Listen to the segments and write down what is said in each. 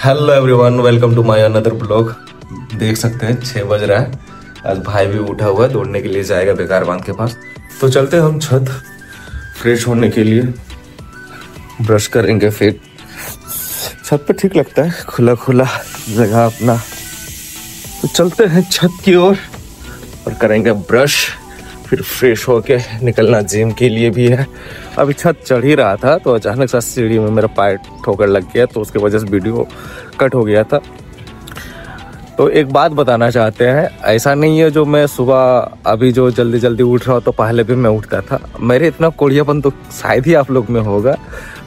Hello everyone, welcome to my another blog. देख सकते हैं 6 बज रहा है। आज भाई भी उठा हुआ है, दौड़ने के लिए जाएगा बेकार बांध के पास। तो चलते हैं हम छत फ्रेश होने के लिए, ब्रश करेंगे फिर छत पे ठीक लगता है, खुला खुला जगह अपना। तो चलते हैं छत की ओर और करेंगे ब्रश, फिर फ्रेश होके निकलना जिम के लिए भी है। अभी छत चढ़ ही रहा था तो अचानक से सीढ़ी में मेरा पैर ठोकर लग गया, तो उसके वजह से वीडियो कट हो गया था। तो एक बात बताना चाहते हैं, ऐसा नहीं है जो मैं सुबह अभी जो जल्दी जल्दी उठ रहा हूँ तो पहले भी मैं उठता था। मेरे इतना कोढ़ियापन तो शायद ही आप लोग में होगा।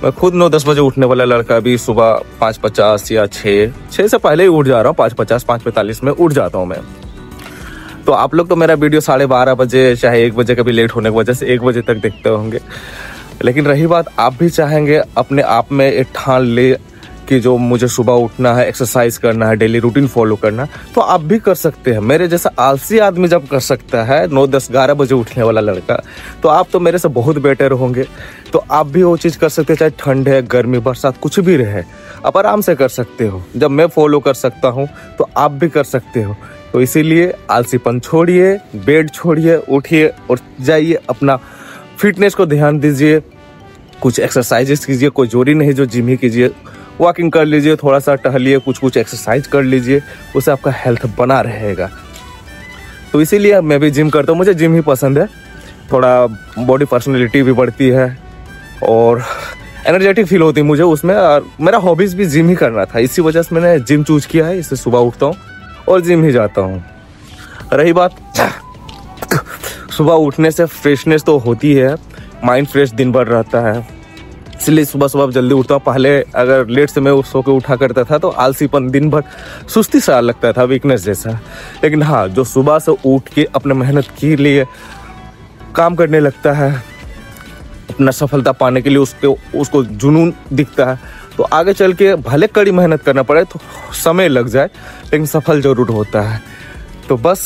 मैं खुद 9-10 बजे उठने वाला लड़का भी सुबह 5:50 या 6 से पहले ही उठ जा रहा हूँ। 5:50 5:45 में उठ जाता हूँ मैं। तो आप लोग तो मेरा वीडियो 12:30 बजे चाहे 1 बजे कभी लेट होने की वजह से 1 बजे तक देखते होंगे। लेकिन रही बात, आप भी चाहेंगे अपने आप में एक ठान ले कि जो मुझे सुबह उठना है, एक्सरसाइज करना है, डेली रूटीन फॉलो करना, तो आप भी कर सकते हैं। मेरे जैसा आलसी आदमी जब कर सकता है 9-10-11 बजे उठने वाला लड़का, तो आप तो मेरे से बहुत बेटर होंगे। तो आप भी वो चीज़ कर सकते हैं, चाहे ठंड है, गर्मी, बरसात, कुछ भी रहे, आप आराम से कर सकते हो। जब मैं फॉलो कर सकता हूँ तो आप भी कर सकते हो। तो इसीलिए आलसीपन छोड़िए, बेड छोड़िए, उठिए और जाइए, अपना फिटनेस को ध्यान दीजिए। कुछ एक्सरसाइजेस कीजिए, कोई जोरी नहीं जो जिम ही कीजिए, वॉकिंग कर लीजिए, थोड़ा सा टहलिए, कुछ एक्सरसाइज कर लीजिए, उससे आपका हेल्थ बना रहेगा। तो इसीलिए मैं भी जिम करता हूँ, मुझे जिम ही पसंद है। थोड़ा बॉडी पर्सनैलिटी भी बढ़ती है और एनर्जेटिक फील होती है मुझे उसमें। और मेरा हॉबीज़ भी जिम ही करना था, इसी वजह से मैंने जिम चूज किया है। इससे सुबह उठता हूँ और जिम ही जाता हूँ। रही बात, सुबह उठने से फ्रेशनेस तो होती है, माइंड फ्रेश दिन भर रहता है, इसलिए सुबह सुबह जल्दी उठता हूँ। पहले अगर लेट से मैं सो के उठा करता था तो आलसीपन, दिन भर सुस्ती सा लगता था, वीकनेस जैसा। लेकिन हाँ, जो सुबह से उठ के अपने मेहनत के लिए काम करने लगता है, अपना सफलता पाने के लिए उसको जुनून दिखता है, तो आगे चल के भले कड़ी मेहनत करना पड़े, तो समय लग जाए, लेकिन सफल जरूर होता है। तो बस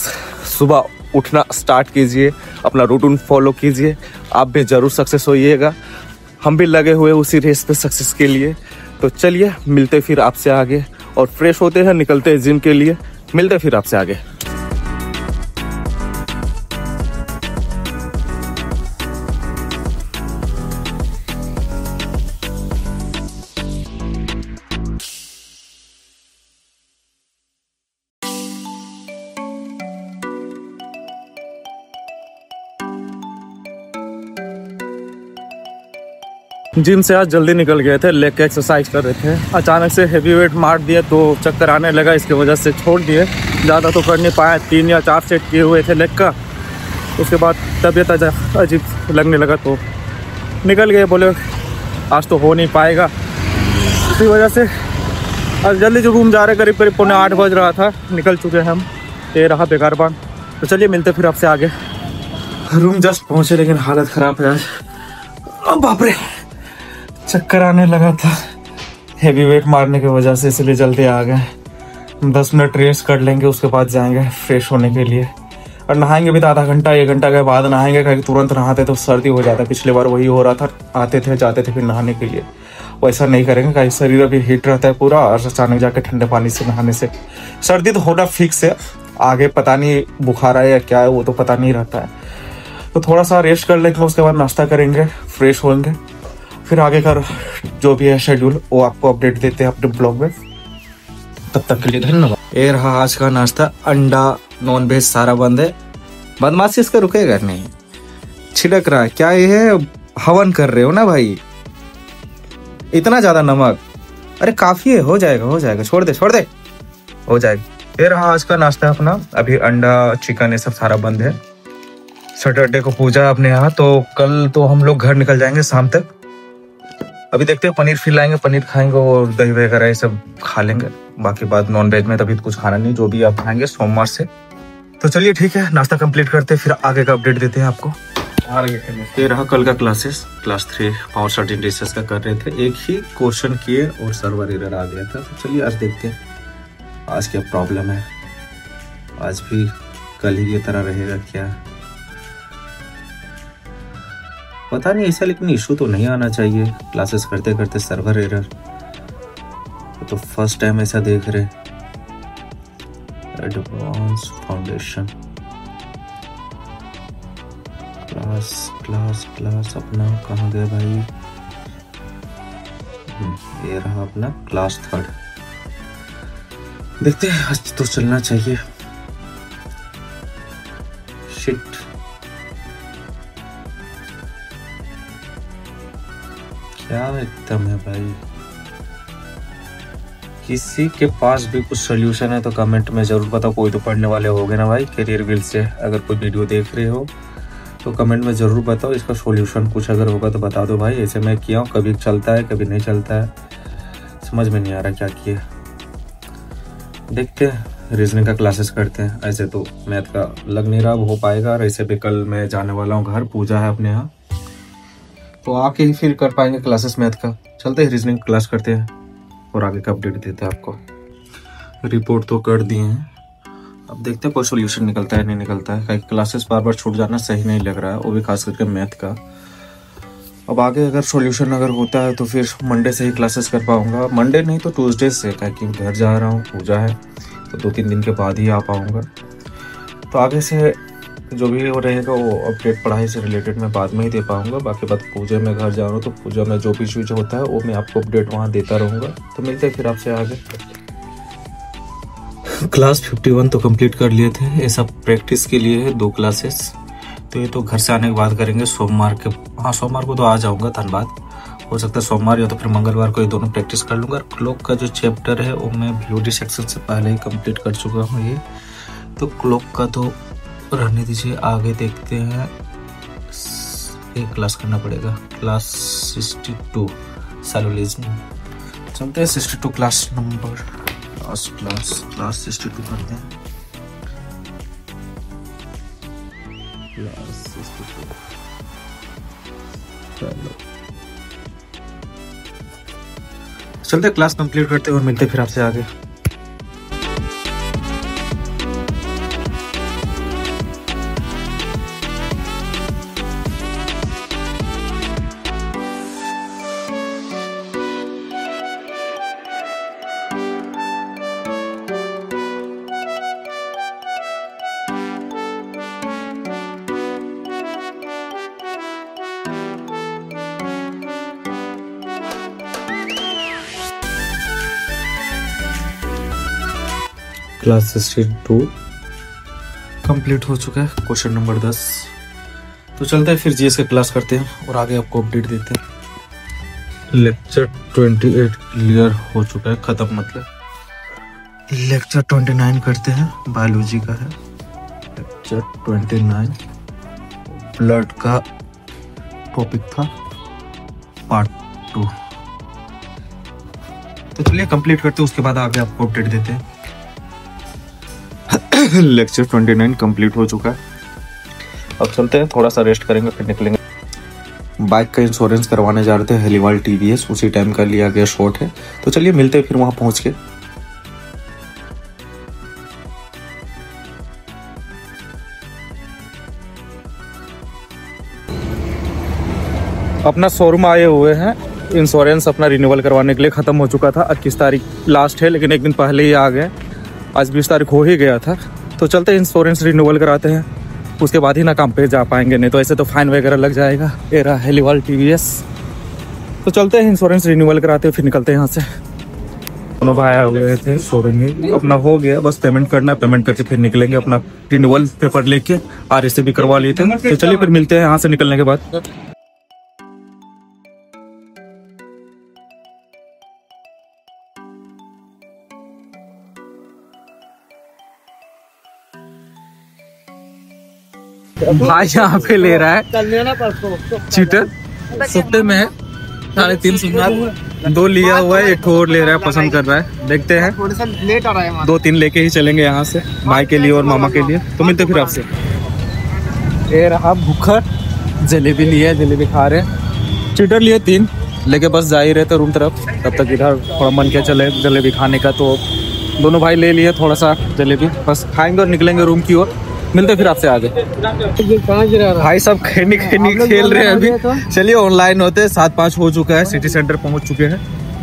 सुबह उठना स्टार्ट कीजिए, अपना रूटीन फॉलो कीजिए, आप भी ज़रूर सक्सेस होइएगा। हम भी लगे हुए उसी रेस पे सक्सेस के लिए। तो चलिए मिलते फिर आपसे आगे, और फ्रेश होते हैं, निकलते हैं जिम के लिए। मिलते फिर आपसे आगे। जिम से आज जल्दी निकल गए थे, लेग के एक्सरसाइज कर रहे थे। अचानक से हेवी वेट मार दिए तो चक्कर आने लगा, इसकी वजह से छोड़ दिए। ज़्यादा तो कर नहीं पाया, 3 या 4 सेट किए हुए थे लेग का। उसके बाद तबीयत अजीब लगने लगा तो निकल गए, बोले आज तो हो नहीं पाएगा। इसी वजह से आज जल्दी जो रूम जा रहे, करीब 7:45 बज रहा था, निकल चुके हैं हम। ये रहा बेकार बांध। तो चलिए मिलते फिर आपसे आगे। रूम जस्ट पहुँचे लेकिन हालत ख़राब है आज। अब बाप रे, चक्कर आने लगा था हेवी वेट मारने की वजह से, इसलिए जल्दी आ गए। 10 मिनट रेस्ट कर लेंगे, उसके बाद जाएंगे फ्रेश होने के लिए। और नहाएंगे भी तो आधा घंटा 1 घंटा के बाद नहाएंगे, क्योंकि तुरंत नहाते तो सर्दी हो जाता। पिछले बार वही हो रहा था, आते थे जाते थे फिर नहाने के लिए। वैसा नहीं करेंगे, क्योंकि शरीर अभी हीट रहता है पूरा, और अचानक जाके ठंडे पानी से नहाने से सर्दी तो होना फिक्स है। आगे पता नहीं बुखार है या क्या है, वो तो पता नहीं रहता है। तो थोड़ा सा रेस्ट कर लेंगे, उसके बाद नाश्ता करेंगे, फ्रेश होंगे, फिर आगे का जो भी है शेड्यूल वो आपको अपडेट देते हैं अपने ब्लॉग में। तब तक के लिए धन्यवाद। ये रहा आज का नाश्ता, अंडा, नॉन वेज सारा बंद है। बदमाशी इसका रुकेगा नहीं, छिड़क रहा है। क्या ये है, हवन कर रहे हो ना भाई, इतना ज्यादा नमक? अरे काफी है, हो जाएगा, छोड़ दे, हो जाएगा। ये रहा आज का नाश्ता अपना। अभी अंडा, चिकन, ये सब सारा बंद है। सैटरडे को पूजा अपने यहाँ, तो कल तो हम लोग घर निकल जाएंगे शाम तक। अभी देखते हैं, पनीर फिर लाएंगे, पनीर खाएंगे और दही वगैरह ये सब खा लेंगे। बाकी बात नॉन वेज में तभी तो कुछ खाना नहीं, जो भी आप खाएंगे सोमवार से। तो चलिए ठीक है, नाश्ता कंप्लीट करते हैं, फिर आगे का अपडेट देते हैं आपको। ये रहा कल का classes, class 3 power starting dishes का कर रहे थे। एक ही क्वेश्चन किए और सर्वर एरर आ गया था। तो चलिए आज देखते हैं आज क्या प्रॉब्लम है। आज भी कल ही की तरह रहेगा क्या, पता नहीं ऐसा, लेकिन इशू तो नहीं आना चाहिए। क्लासेस करते करते सर्वर एरर, तो फर्स्ट टाइम ऐसा देख रहे। Advance foundation class class class अपना कहाँ गया भाई? ये रहा अपना क्लास 3। देखते हैं, आज तो चलना चाहिए। शिट, क्या एकदम है भाई। किसी के पास भी कुछ सोल्यूशन है तो कमेंट में जरूर बताओ। कोई तो पढ़ने वाले होंगे ना भाई करियर व्हील से। अगर कोई वीडियो देख रहे हो तो कमेंट में ज़रूर बताओ, इसका सॉल्यूशन कुछ अगर होगा तो बता दो भाई। ऐसे मैं किया हूँ, कभी चलता है कभी नहीं चलता है, समझ में नहीं आ रहा क्या किया। देखते हैं, रीजनिंग का क्लासेस करते हैं। ऐसे तो मैथ का लग नहीं रहा हो पाएगा। और ऐसे भी कल मैं जाने वाला हूँ घर, पूजा है अपने यहाँ, तो आके ही फिर कर पाएंगे क्लासेस मैथ का। चलते हैं रीजनिंग क्लास करते हैं और आगे का अपडेट देते हैं आपको। रिपोर्ट तो कर दिए हैं, अब देखते हैं कोई सोल्यूशन निकलता है नहीं निकलता है। कई क्लासेस बार बार छूट जाना सही नहीं लग रहा है, वो भी खास करके मैथ का। अब आगे अगर सोल्यूशन अगर होता है तो फिर मंडे से ही क्लासेस कर पाऊंगा। मंडे नहीं तो ट्यूसडे से, क्योंकि घर जा रहा हूँ, पूजा है, तो 2-3 दिन के बाद ही आ पाऊंगा। तो आगे से जो भी हो रहेगा वो अपडेट पढ़ाई से रिलेटेड मैं बाद में ही दे पाऊंगा। बाकी बात पूजा में घर जा रहा हूँ तो पूजा में जो भी चीज़ होता है वो मैं आपको अपडेट वहाँ देता रहूँगा। तो मिलते हैं फिर आपसे आगे। क्लास 51 तो कंप्लीट कर लिए थे। ये सब प्रैक्टिस के लिए है, 2 क्लासेस। तो ये तो घर से आने के बाद करेंगे सोमवार के। हाँ, सोमवार को तो आ जाऊँगा धनबाद। हो सकता है सोमवार या तो फिर मंगलवार को ये दोनों प्रैक्टिस कर लूँगा। क्लॉक का जो चैप्टर है वो मैं VOD सेक्शन से पहले ही कंप्लीट कर चुका हूँ। ये तो क्लॉक का तो रहने दीजिए, आगे देखते हैं। एक क्लास करना पड़ेगा, क्लास 62 सैलुलिज्म। चलते हैं 62 क्लास नंबर, क्लास 62 करते हैं। क्लास 62 चलो चलते क्लास कंप्लीट करते हैं और मिलते फिर आपसे आगे। क्लास 62 कंप्लीट हो चुका है, क्वेश्चन नंबर 10। तो चलते हैं फिर जीएस का क्लास करते हैं और आगे आपको अपडेट देते हैं। लेक्चर 28 क्लियर हो चुका है, खत्म मतलब। लेक्चर 29 करते हैं, बायोलॉजी का है। लेक्चर 29 ब्लड का टॉपिक था, पार्ट 2। तो चलिए कंप्लीट करते हैं, उसके बाद आगे आपको अपडेट देते हैं। लेक्चर 29 कंप्लीट हो चुका है। अब चलते हैं, थोड़ा सा रेस्ट करेंगे फिर निकलेंगे। बाइक का इंश्योरेंस करवाने जा रहे थे, हेलीवाल TVS, उसी टाइम का लिया गया शॉट है। तो चलिए मिलते हैं फिर वहां पहुंच के। अपना शोरूम आए हुए हैं, इंश्योरेंस अपना रिन्यूअल करवाने के लिए। ख़त्म हो चुका था, 21 तारीख लास्ट है, लेकिन एक दिन पहले ही आ गए। आज 20 तारीख हो ही गया था। तो चलते इंश्योरेंस रिन्यूअल कराते हैं, उसके बाद ही ना काम पे जा पाएंगे, नहीं तो ऐसे तो फाइन वगैरह लग जाएगा। ये रहा हेलीवाल TVS। तो चलते हैं इंश्योरेंस रिन्यूअल कराते हैं, फिर निकलते हैं यहाँ से। दोनों भाई आए हुए थे शोरूम में, अपना हो गया, बस पेमेंट करना है। पेमेंट करके फिर निकलेंगे, अपना रिन्यूअल पेपर लेके। RSA भी करवा लिए थे। तो चलिए फिर मिलते हैं यहाँ से निकलने के बाद। भाई यहाँ पे ले रहा है चीटर, सस्ते में है 350। 2 लिया हुआ है, एक और ले रहा है, पसंद कर रहा है। देखते हैं, 2-3 लेके ही चलेंगे यहाँ से, भाई के लिए और मामा के लिए। तो मिलते फिर आपसे। ये रहा भूखर, जलेबी लिया, जलेबी खा रहे। चीटर लिए 3 लेके बस जा ही रहे थे रूम तरफ। तब तक इधर थोड़ा मन क्या चले जलेबी खाने का, तो दोनों भाई ले लिए थोड़ा सा जलेबी, बस खाएंगे और निकलेंगे रूम की ओर। मिलते फिर आपसे आगे। भाई सब खेल रहे हैं अभी। चलिए ऑनलाइन होते हैं, 7-5 हो चुका है, सिटी सेंटर पहुंच चुके हैं।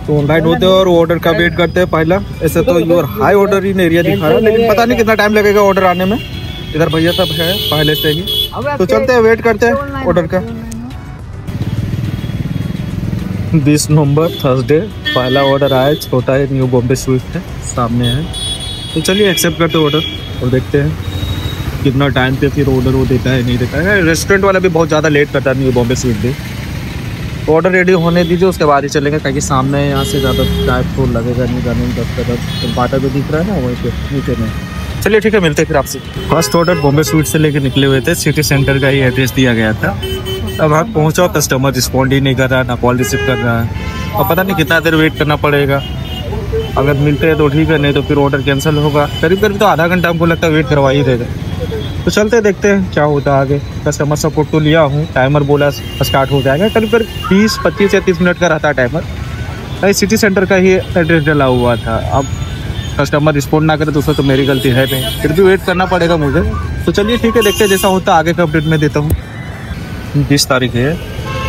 तो ऑनलाइन होते हैं और ऑर्डर का वेट करते हैं पहला। ऐसे तो your high order in area दिखा रहा है, लेकिन पता नहीं कितना टाइम लगेगा ऑर्डर आने में। इधर भैया सब है पहले से ही, तो चलते हैं वेट करते हैं ऑर्डर का। 20 नवंबर थर्सडे पहला ऑर्डर आया, छोटा है, न्यू बॉम्बे स्वीट है, सामने है। तो चलिए एक्सेप्ट करते हैं ऑर्डर और देखते हैं कितना टाइम पे फिर ऑर्डर वो देता है नहीं देता है। रेस्टोरेंट वाला भी बहुत ज़्यादा लेट करता है न्यू बॉम्बे स्वीट भी। ऑर्डर रेडी होने दीजिए, उसके बाद ही चलेंगे, ताकि सामने यहाँ से ज़्यादा टाइम तो लगेगा नहीं जाने में। 10 बाटा भी दिख रहा है ना वहीं पे नीचे में। चलिए ठीक है, मिलते हैं फिर आपसे। फर्स्ट ऑर्डर बॉम्बे स्वीट से लेके निकले हुए थे, सिटी सेंटर का ही एड्रेस दिया गया था। अब वहाँ पहुँचा, कस्टमर रिस्पॉन्ड ही नहीं कर रहा, ना कॉल रिसीव कर रहा है, और पता नहीं कितना देर वेट करना पड़ेगा। अगर मिलते हैं तो ठीक है, नहीं तो फिर ऑर्डर कैंसिल होगा। करीब करीब तो आधा घंटा हमको लगता है वेट करवा ही देगा। तो चलते देखते हैं क्या होता है आगे। कस्टमर सपोर्ट तो लिया हूँ, टाइमर बोला स्टार्ट हो जाएगा, करीब करीब 20, 25 या 30 मिनट का रहता है टाइमर। सिटी सेंटर का ही एड्रेस डला हुआ था। अब कस्टमर रिस्पॉन्ड ना करे तो उसमें तो मेरी गलती है नहीं, फिर भी वेट करना पड़ेगा मुझे। तो चलिए ठीक है, देखते हैं जैसा होता है आगे का अपडेट मैं देता हूँ। 20 तारीख है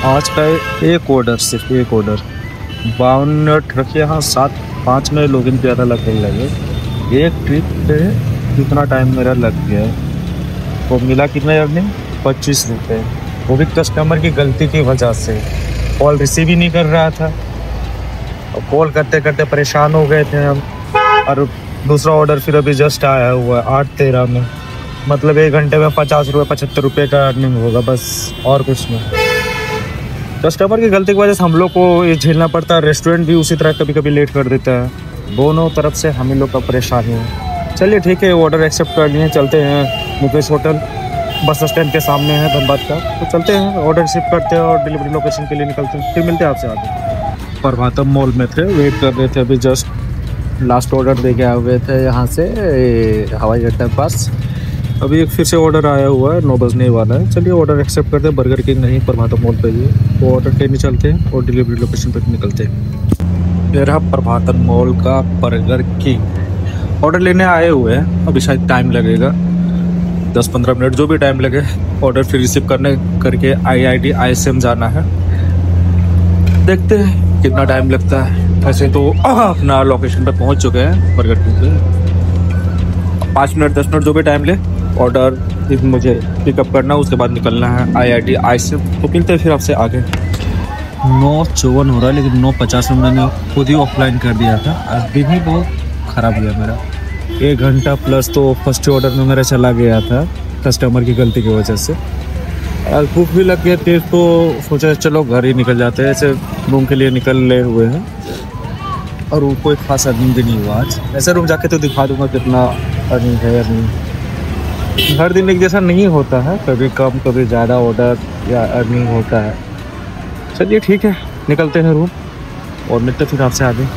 आज का, एक ऑर्डर, सिर्फ एक ऑर्डर, 52 मिनट रखिए। हाँ 7:05 में लॉगिन किया था, लगने लगे। एक ट्रिप पे कितना टाइम मेरा लग गया, तो मिला कितना अर्निंग, 25 रुपये। वो भी कस्टमर की गलती की वजह से, कॉल रिसीव ही नहीं कर रहा था, और कॉल करते करते परेशान हो गए थे हम। और दूसरा ऑर्डर फिर अभी जस्ट आया हुआ है 8:13 में, मतलब 1 घंटे में 50 रुपये 75 रुपये का अर्निंग होगा बस, और कुछ नहीं। कस्टमर की गलती की वजह से हम लोग को ये झेलना पड़ता है। रेस्टोरेंट भी उसी तरह कभी कभी लेट कर देता है, दोनों तरफ से हम लोग का परेशानी है। चलिए ठीक है, ऑर्डर एक्सेप्ट कर लिए, चलते हैं। मुकेश होटल बस स्टैंड के सामने है धनबाद का, तो चलते हैं, ऑर्डर रिसीव करते हैं और डिलीवरी लोकेशन के लिए निकलते हैं। फिर मिलते हैं आपसे आगे। प्रभातम मॉल में थे, वेट कर रहे थे, अभी जस्ट लास्ट ऑर्डर दे के आए हुए थे यहाँ से हवाई अड्डे के पास। अभी एक फिर से ऑर्डर आया हुआ है, 9 बजने वाला है। चलिए ऑर्डर एक्सेप्ट करते हैं। बर्गर किंग नहीं, प्रभातम मॉल पे ही, तो ऑर्डर लेने चलते हैं और डिलीवरी लोकेशन पर निकलते हैं। ये रहा प्रभातम मॉल का बर्गर किंग। ऑर्डर लेने आए हुए हैं, अभी शायद टाइम लगेगा 10-15 मिनट, जो भी टाइम लगे। ऑर्डर फिर रिसीव करके IID ISM जाना है, देखते हैं कितना टाइम लगता है। ऐसे तो अपना लोकेशन पे पहुंच चुके हैं बर्गर किंग पे। 5 मिनट 10 मिनट जो भी टाइम ले, ऑर्डर मुझे पिकअप करना, उसके बाद निकलना है IID ISM। तो मिलते हैं फिर आपसे आगे। 9:54 हो रहा है, लेकिन 9:50 में मैंने खुद ही ऑफलाइन कर दिया था। आज दिन ही बहुत ख़राब गया मेरा, 1 घंटा प्लस तो फर्स्ट ऑर्डर में मेरा चला गया था कस्टमर की गलती की वजह से। भूख भी लग गया तेज, तो सोचा चलो घर ही निकल जाते हैं। ऐसे रूम के लिए निकले हुए हैं, और वो कोई खास अर्निंग भी नहीं हुआ आज। ऐसे रूम जाके तो दिखा दूंगा कितना अर्निंग है। अर्निंग हर दिन एक जैसा नहीं होता है, कभी कम कभी ज़्यादा ऑर्डर या अर्निंग होता है। चलिए ठीक है, निकलते हैं रूम और मिलते फिर आपसे आगे।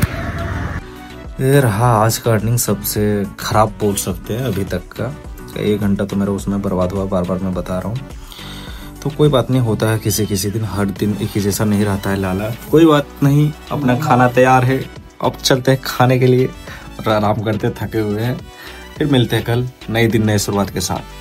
ये रहा आज का अर्निंग, सबसे ख़राब बोल सकते हैं अभी तक का। 1 घंटा तो मेरा उसमें बर्बाद हुआ, बार बार मैं बता रहा हूँ। तो कोई बात नहीं, होता है किसी किसी दिन, हर दिन एक ही जैसा नहीं रहता है लाला। कोई बात नहीं, अपना खाना तैयार है, अब चलते हैं खाने के लिए और आराम करते, थके हुए हैं। फिर मिलते हैं कल नए दिन नए शुरुआत के साथ।